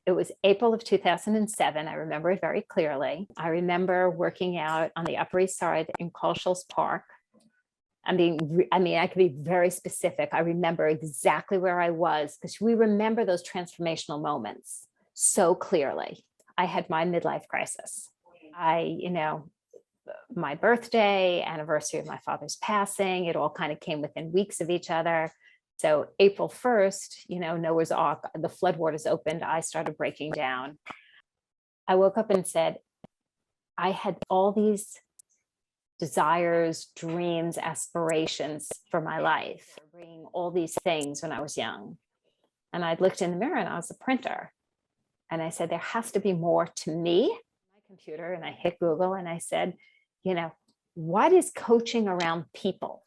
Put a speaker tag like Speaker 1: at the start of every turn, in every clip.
Speaker 1: It was April of 2007. I remember it very clearly. I remember working out on the Upper East Side in Culshall's Park. I mean, I could be very specific. I remember exactly where I was because we remember those transformational moments so clearly. I had my midlife crisis. My birthday, anniversary of my father's passing, it all kind of came within weeks of each other. So April 1st, Noah's Ark, the floodwaters opened, I started breaking down. I woke up and said, I had all these desires, dreams, aspirations for my life, bringing all these things when I was young. And I looked in the mirror and I was a printer. And I said, there has to be more to me. My computer, and I hit Google and I said, what is coaching around people?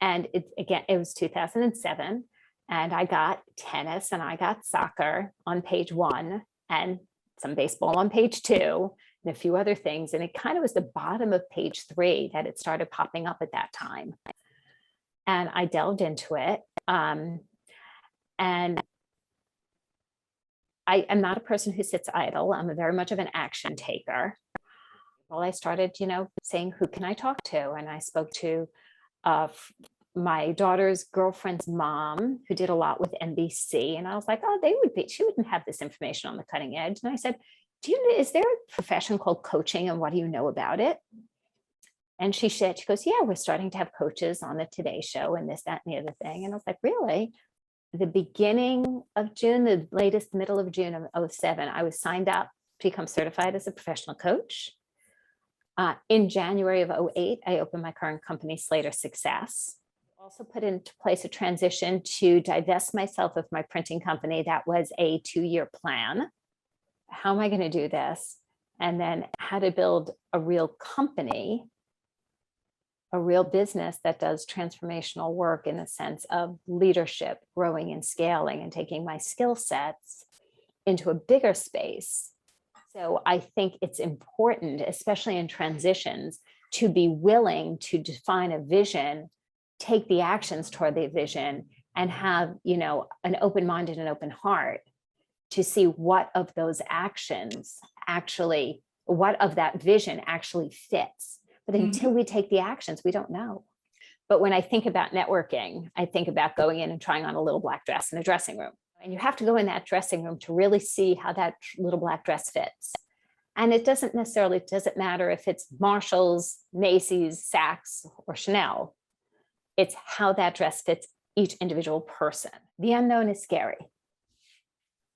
Speaker 1: And it was 2007, and I got tennis and I got soccer on page 1 and some baseball on page 2 and a few other things. And it kind of was the bottom of page 3 that it started popping up at that time. And I delved into it. And I am not a person who sits idle. I'm very much of an action taker. Well, I started, saying, who can I talk to? And I spoke to my daughter's girlfriend's mom, who did a lot with NBC. And I was like, she wouldn't have this information on the cutting edge. And I said, is there a profession called coaching, and what do you know about it? And she goes, yeah, we're starting to have coaches on the Today Show and this, that, and the other thing. And I was like, really? The beginning of June, the latest middle of June of 2007, I was signed up to become certified as a professional coach. In January of 2008, I opened my current company, Slater Success. Also put into place a transition to divest myself of my printing company. That was a 2-year plan. How am I going to do this? And then how to build a real company, a real business that does transformational work in the sense of leadership, growing and scaling, and taking my skill sets into a bigger space. So I think it's important, especially in transitions, to be willing to define a vision, take the actions toward the vision, and have, an open mind and an open heart to see what of those actions what of that vision actually fits. But until we take the actions, we don't know. But when I think about networking, I think about going in and trying on a little black dress in a dressing room. And you have to go in that dressing room to really see how that little black dress fits. And it doesn't matter if it's Marshall's, Macy's, Saks, or Chanel. It's how that dress fits each individual person. The unknown is scary.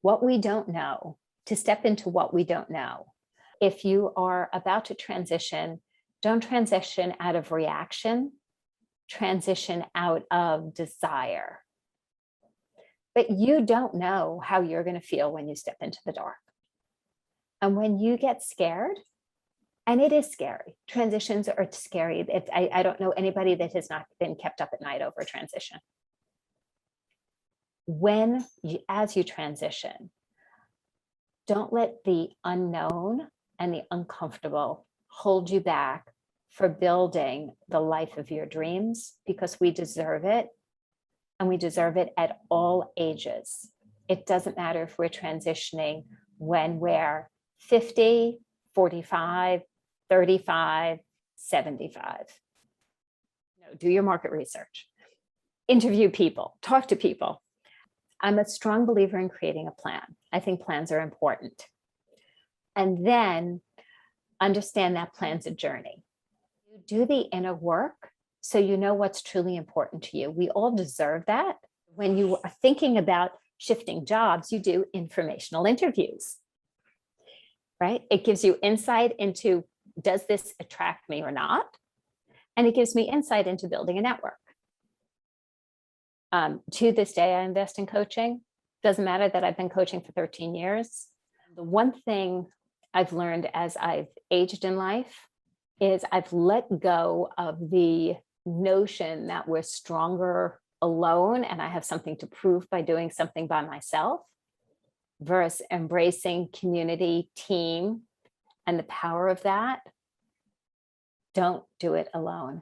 Speaker 1: What we don't know, to step into what we don't know. If you are about to transition, don't transition out of reaction, transition out of desire. But you don't know how you're going to feel when you step into the dark. And when you get scared, and it is scary, transitions are scary. I don't know anybody that has not been kept up at night over a transition. As you transition, don't let the unknown and the uncomfortable hold you back for building the life of your dreams, because we deserve it. And we deserve it at all ages. It doesn't matter if we're transitioning when we're 50, 45, 35, 75. Do your market research. Interview people, talk to people. I'm a strong believer in creating a plan. I think plans are important. And then understand that plan's a journey. You do the inner work so you know what's truly important to you. We all deserve that. When you are thinking about shifting jobs, you do informational interviews, right? It gives you insight into, does this attract me or not? And it gives me insight into building a network. To this day, I invest in coaching. Doesn't matter that I've been coaching for 13 years. The one thing I've learned as I've aged in life is I've let go of the notion that we're stronger alone and I have something to prove by doing something by myself, versus embracing community, team, and the power of that. Don't do it alone.